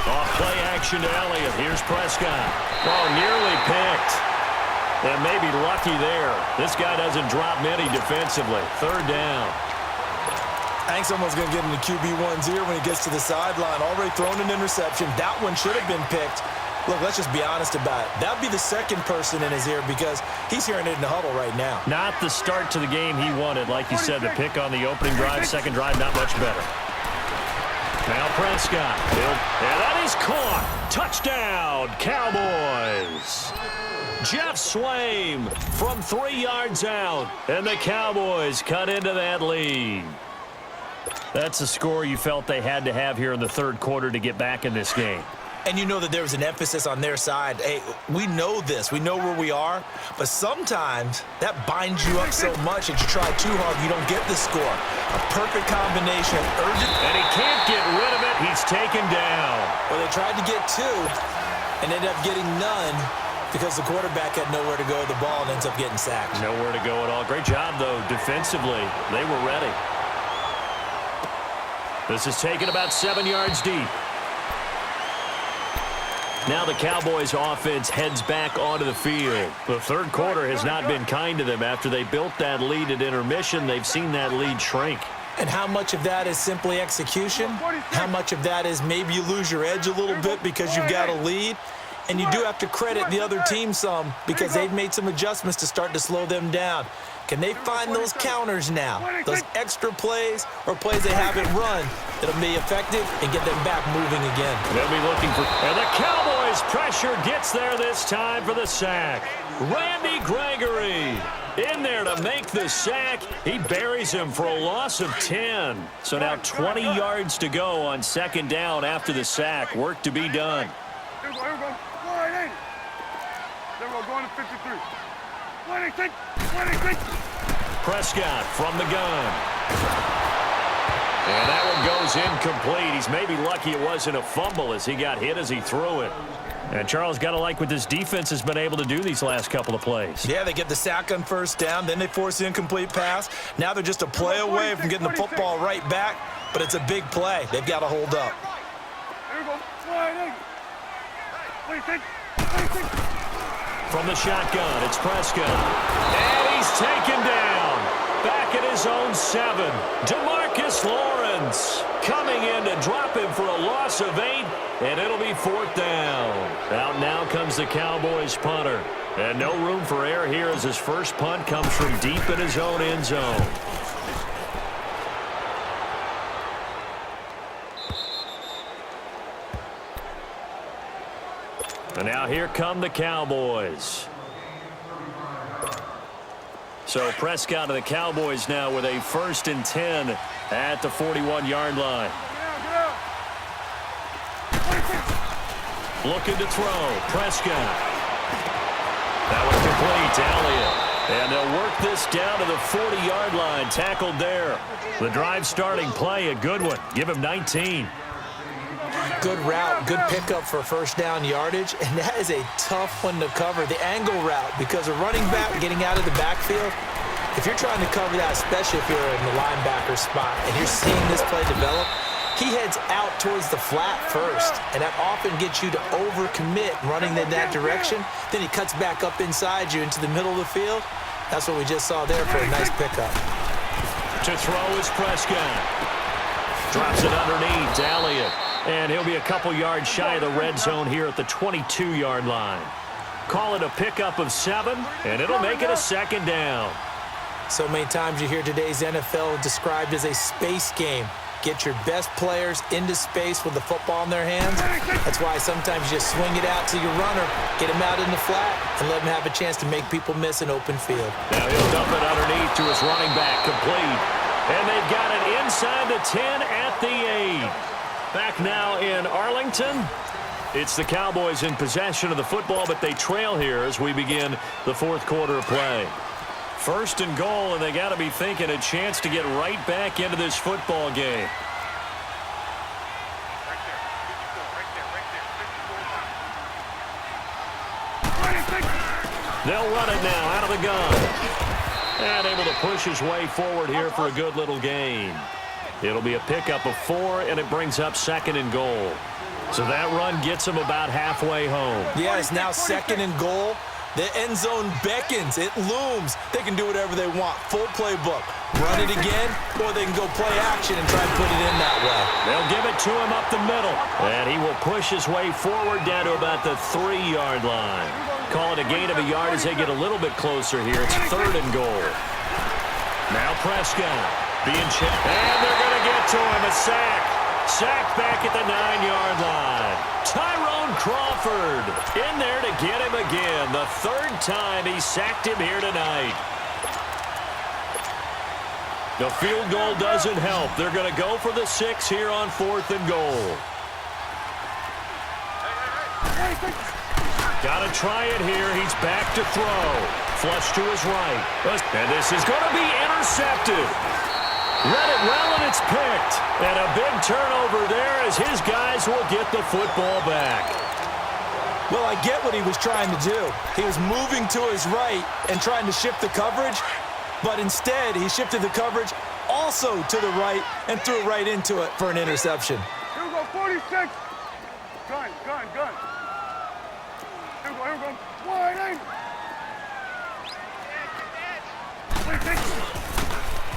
Off play action to Elliott. Here's Prescott. Oh, nearly picked. And maybe lucky there. This guy doesn't drop many defensively. Third down. I think someone's going to get in the QB1's ear when he gets to the sideline. Already thrown an interception. That one should have been picked. Look, let's just be honest about it. That would be the second person in his ear because he's hearing it in the huddle right now. Not the start to the game he wanted. Like you said, the pick on the opening drive, second drive, not much better. Now Prescott. And that is caught. Touchdown, Cowboys. Jeff Swaim from 3 yards out. And the Cowboys cut into that lead. That's a score you felt they had to have here in the third quarter to get back in this game. And you know that there was an emphasis on their side. Hey, we know this. We know where we are. But sometimes that binds you up so much that you try too hard, you don't get the score. A perfect combination of urgent. And he can't get rid of it. He's taken down. Well, they tried to get 2 and ended up getting none because the quarterback had nowhere to go with the ball and ends up getting sacked. Nowhere to go at all. Great job, though, defensively. They were ready. This is taken about 7 yards deep. Now the Cowboys offense heads back onto the field. The third quarter has not been kind to them. After they built that lead at intermission, they've seen that lead shrink. And how much of that is simply execution? How much of that is maybe you lose your edge a little bit because you've got a lead? And you do have to credit the other team some because they've made some adjustments to start to slow them down. Can they find those counters now, those extra plays or plays they haven't run that'll be effective and get them back moving again? They'll be looking for, and the Cowboys pressure gets there this time for the sack. Randy Gregory in there to make the sack. He buries him for a loss of 10. So now 20 yards to go on second down after the sack. Work to be done. Here we go. Go right in. There we go. Going to 53. 26. Prescott from the gun. And that one goes incomplete. He's maybe lucky it wasn't a fumble as he got hit as he threw it. And Charles, got to like what this defense has been able to do these last couple of plays. Yeah, they get the sack on first down, then they force the incomplete pass. Now they're just a play away from getting the football right back, but it's a big play. They've got to hold up. Here we go. Right in. 26. From the shotgun, it's Prescott. And he's taken down. Back at his own 7. DeMarcus Lawrence coming in to drop him for a loss of 8, and it'll be 4th down. Out now comes the Cowboys punter. And no room for error here as his first punt comes from deep in his own end zone. And now here come the Cowboys. So Prescott of the Cowboys now with a 1st and 10 at the 41-yard line. Looking to throw. Prescott. That was complete to Elliott. And they'll work this down to the 40-yard line. Tackled there. The drive starting play, a good one. Give him 19. Good route, good pickup for first down yardage, and that is a tough one to cover, the angle route, because a running back getting out of the backfield, if you're trying to cover that, especially if you're in the linebacker spot and you're seeing this play develop, he heads out towards the flat first, and that often gets you to overcommit running in that direction. Then he cuts back up inside you into the middle of the field. That's what we just saw there for a nice pickup. To throw is Prescott. Drops it underneath to Elliott. And he'll be a couple yards shy of the red zone here at the 22-yard line. Call it a pickup of 7, and it'll make it a 2nd down. So many times you hear today's NFL described as a space game. Get your best players into space with the football in their hands. That's why sometimes you just swing it out to your runner, get him out in the flat, and let him have a chance to make people miss an open field. Now he'll dump it underneath to his running back, complete. And they've got it inside the 10 at the 8. Back now in Arlington. It's the Cowboys in possession of the football, but they trail here as we begin the 4th quarter of play. 1st and goal, and they got to be thinking a chance to get right back into this football game. They'll run it now out of the gun. And able to push his way forward here for a good little gain. It'll be a pickup of 4, and it brings up 2nd and goal. So that run gets them about halfway home. Yeah, it's now 2nd and goal. The end zone beckons. It looms. They can do whatever they want. Full playbook. Run it again, or they can go play action and try to put it in that way. They'll give it to him up the middle. And he will push his way forward down to about the 3-yard line. Call it a gain of a yard as they get a little bit closer here. It's 3rd and goal. Now Prescott being checked. And they're going to get to him. A sack. Sacked back at the 9-yard line. Tyrone Crawford in there to get him again. The 3rd time he sacked him here tonight. The field goal doesn't help. They're going to go for the 6 here on 4th and goal. Got to try it here. He's back to throw. Flush to his right. And this is going to be intercepted. Read it well, and it's picked. And a big turnover there as his guys will get the football back. Well, I get what he was trying to do. He was moving to his right and trying to shift the coverage, but instead he shifted the coverage also to the right and threw right into it for an interception. Here we go, 46. Gun. Here we go. Wide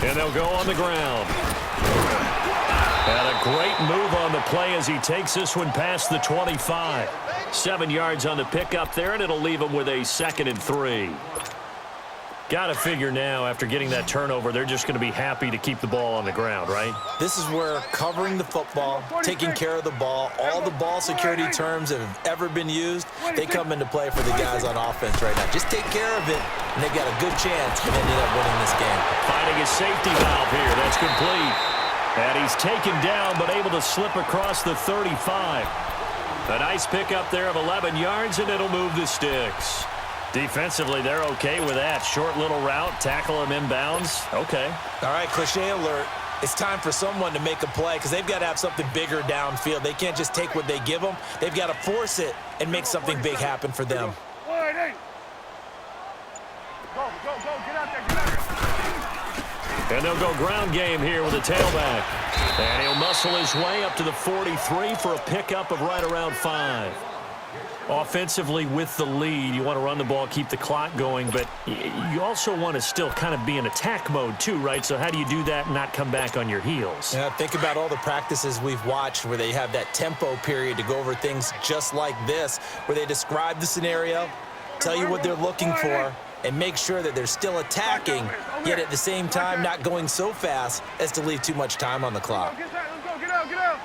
And they'll go on the ground. And a great move on the play as he takes this one past the 25. 7 yards on the pickup there, and it'll leave him with a 2nd and 3. Got to figure now, after getting that turnover, they're just going to be happy to keep the ball on the ground, right? This is where covering the football, taking care of the ball, all the ball security terms that have ever been used, they come into play for the guys on offense right now. Just take care of it, and they've got a good chance of ending up winning this game. Finding his safety valve here. That's complete. And he's taken down, but able to slip across the 35. A nice pickup there of 11 yards, and it'll move the sticks. Defensively, they're okay with that. Short little route, tackle him inbounds. Okay. All right, cliche alert. It's time for someone to make a play because they've got to have something bigger downfield. They can't just take what they give them. They've got to force it and make something big happen for them. Wide 8. Go. Get out there. And they'll go ground game here with a tailback. And he'll muscle his way up to the 43 for a pickup of right around 5. Offensively with the lead, you want to run the ball, keep the clock going, but you also want to still kind of be in attack mode too, right? So how do you do that and not come back on your heels? Yeah, think about all the practices we've watched where they have that tempo period to go over things just like this, where they describe the scenario, tell you what they're looking for, and make sure that they're still attacking, yet at the same time not going so fast as to leave too much time on the clock. Let's go. Get out.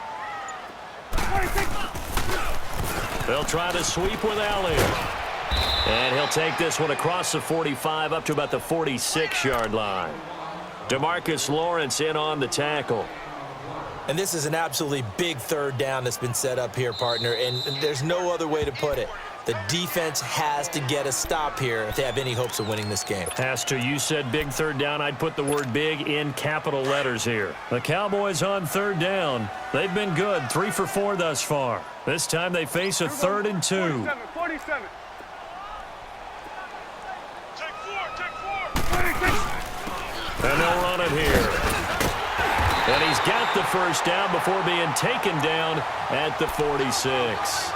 26. They'll try to sweep with Alley. And he'll take this one across the 45 up to about the 46-yard line. DeMarcus Lawrence in on the tackle. And this is an absolutely big 3rd down that's been set up here, partner, and there's no other way to put it. The defense has to get a stop here if they have any hopes of winning this game. Has to. You said big 3rd down. I'd put the word big in capital letters here. The Cowboys on 3rd down. They've been good. 3 for 4 thus far. This time they face a 3rd and 2. 47. Take 4. And they'll run it here. And he's got the 1st down before being taken down at the 46.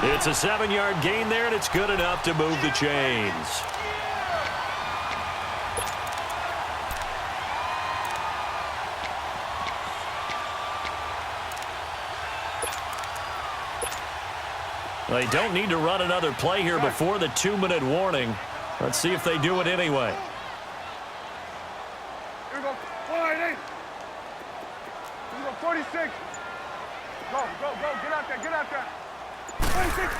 It's a 7-yard gain there, and it's good enough to move the chains. They don't need to run another play here before the 2-minute warning. Let's see if they do it anyway. Here we go. Wide 8. Here we go. 46. Go. Get out there. 26.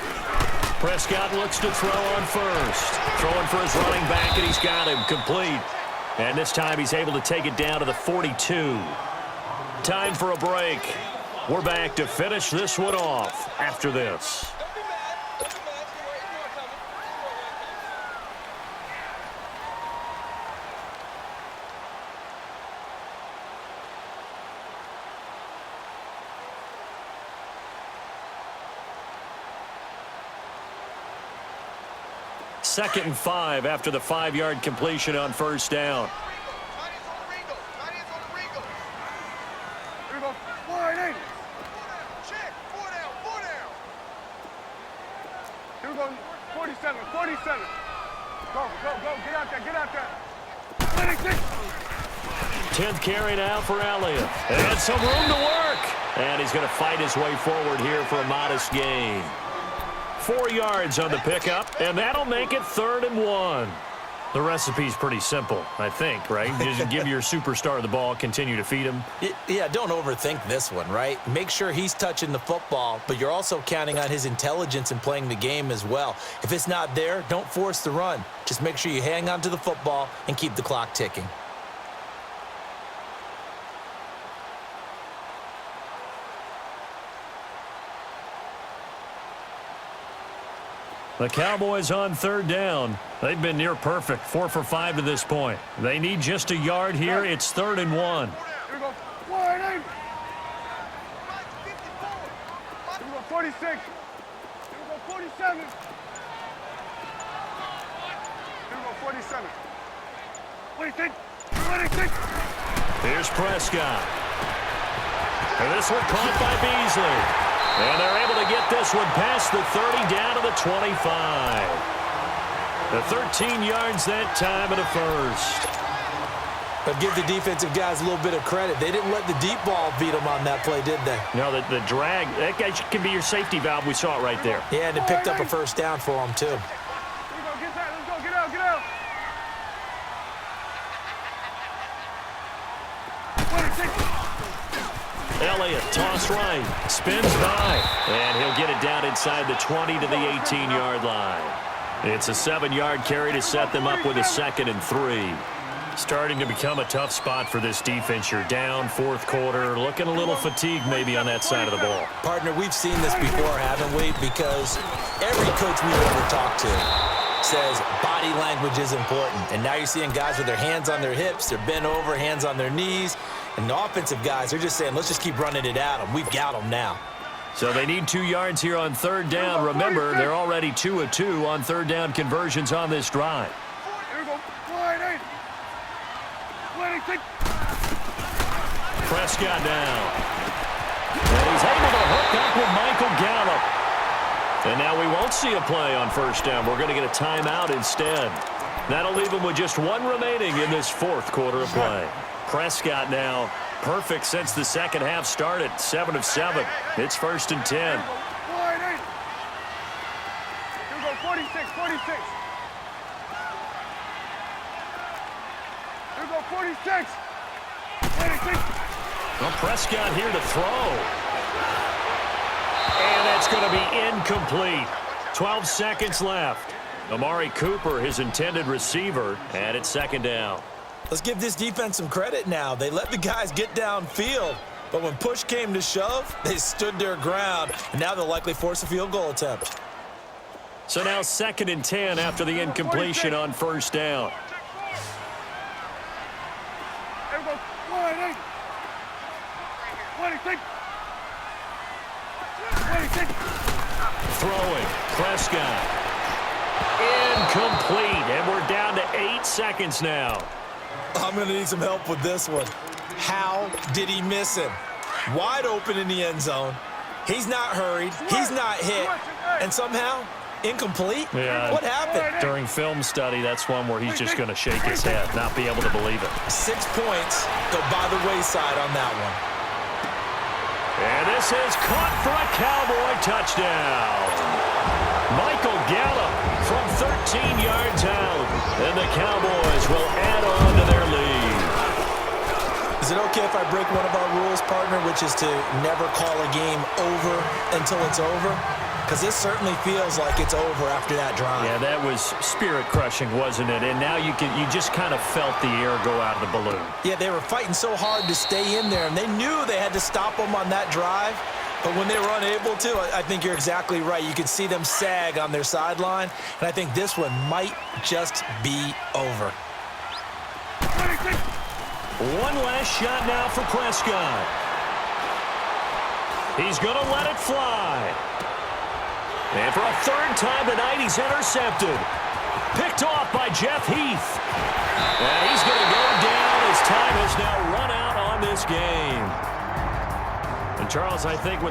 Prescott looks to throw on first. Throwing for his running back, and he's got him complete. And this time he's able to take it down to the 42. Time for a break. We're back to finish this one off after this. Second and 5 after the 5-yard completion on 1st down. go 47, 47. Go, get out there, get out there. 26. 10th carry now for Elliott. And some room to work. And he's going to fight his way forward here for a modest gain. 4 yards on the pickup, and that'll make it 3rd and 1. The recipe's pretty simple, I think, right? Just give your superstar the ball, continue to feed him. Yeah, don't overthink this one, right? Make sure he's touching the football, but you're also counting on his intelligence in playing the game as well. If it's not there, don't force the run. Just make sure you hang on to the football and keep the clock ticking. The Cowboys on 3rd down. They've been near perfect, 4 for 5 to this point. They need just a yard here. It's 3rd and 1. Here we go. 1, 8. Here we go 46. Here we go 47. Here we go 47. 26. 26. Here's Prescott. And this one caught by Beasley. And they're able to get this one past the 30 down to the 25. The 13 yards that time and a first. But give the defensive guys a little bit of credit. They didn't let the deep ball beat them on that play, did they? No, the drag, that guy can be your safety valve. We saw it right there. Yeah, and it picked up a first down for them, too. Here we go, get that. Let's go, get out, get out. 26. Elliott, toss right, spins by, and he'll get it down inside the 20 to the 18-yard line. It's a 7-yard carry to set them up with a 2nd and 3. Starting to become a tough spot for this defense. You're down 4th quarter, looking a little fatigued maybe on that side of the ball. Partner, we've seen this before, haven't we? Because every coach we've ever talked to says body language is important. And now you're seeing guys with their hands on their hips, they're bent over, hands on their knees. And the offensive guys are just saying, let's just keep running it at them. We've got them now. So they need 2 yards here on 3rd down. Remember, they're already 2 of 2 on 3rd down conversions on this drive. Here we go. 1, 8. 26. Prescott down. And he's able to hook up with Michael Gallup. And now we won't see a play on 1st down. We're going to get a timeout instead. That'll leave him with just 1 remaining in this 4th quarter of play. Prescott now perfect since the 2nd half started. 7 of 7. It's 1st and 10. Here we go 46, 46. Here we go 46. 26. Well, Prescott here to throw. And that's going to be incomplete. 12 seconds left. Amari Cooper, his intended receiver, and it's 2nd down. Let's give this defense some credit now. They let the guys get downfield, but when push came to shove, they stood their ground, and now they'll likely force a field goal attempt. So now 2nd and 10 after the incompletion on 1st down. Here we go. 1, 8. 26. 26. Throwing. Prescott. Incomplete. And we're down to 8 seconds now. I'm going to need some help with this one. How did he miss him? Wide open in the end zone. He's not hurried. He's not hit. And somehow, incomplete? Yeah. What happened? During film study, that's one where he's just going to shake his head, not be able to believe it. 6 points go by the wayside on that one. And this is caught for a Cowboy touchdown. Michael Gallup from 13 yards out. And the Cowboys will add on to their lead. Is it okay if I break one of our rules, partner, which is to never call a game over until it's over? Because this certainly feels like it's over after that drive. Yeah, that was spirit-crushing, wasn't it? And now you just kind of felt the air go out of the balloon. Yeah, they were fighting so hard to stay in there, and they knew they had to stop them on that drive. But when they were unable to, I think you're exactly right. You could see them sag on their sideline, and I think this one might just be over. 26. One last shot now for Prescott. He's going to let it fly. And for a 3rd time tonight, he's intercepted. Picked off by Jeff Heath. And he's going to go down as time has now run out on this game. And Charles, I think when